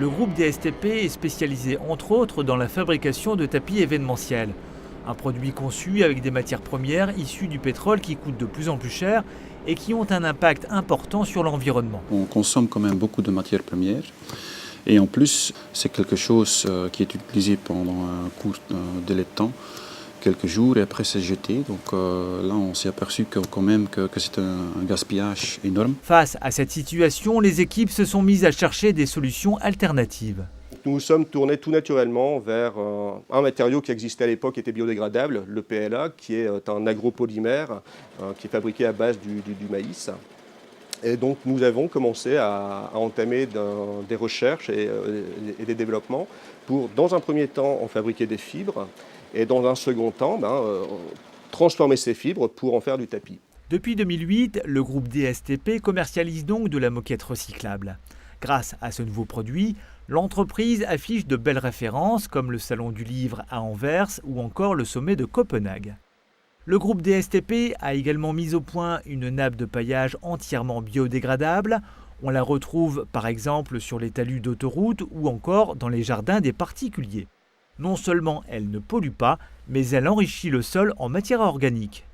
Le groupe DSTP est spécialisé entre autres dans la fabrication de tapis événementiels. Un produit conçu avec des matières premières issues du pétrole qui coûtent de plus en plus cher et qui ont un impact important sur l'environnement. On consomme quand même beaucoup de matières premières et en plus c'est quelque chose qui est utilisé pendant un court délai de temps, quelques jours et après c'est jeté. Donc là on s'est aperçu que c'est un gaspillage énorme. Face à cette situation, les équipes se sont mises à chercher des solutions alternatives. Nous nous sommes tournés tout naturellement vers un matériau qui existait à l'époque, qui était biodégradable, le PLA, qui est un agropolymère qui est fabriqué à base du maïs. Et donc nous avons commencé à entamer des recherches et des développements pour, dans un premier temps, en fabriquer des fibres et dans un second temps, transformer ces fibres pour en faire du tapis. Depuis 2008, le groupe DSTP commercialise donc de la moquette recyclable. Grâce à ce nouveau produit, l'entreprise affiche de belles références comme le Salon du Livre à Anvers ou encore le sommet de Copenhague. Le groupe DSTP a également mis au point une nappe de paillage entièrement biodégradable. On la retrouve par exemple sur les talus d'autoroute ou encore dans les jardins des particuliers. Non seulement elle ne pollue pas, mais elle enrichit le sol en matière organique.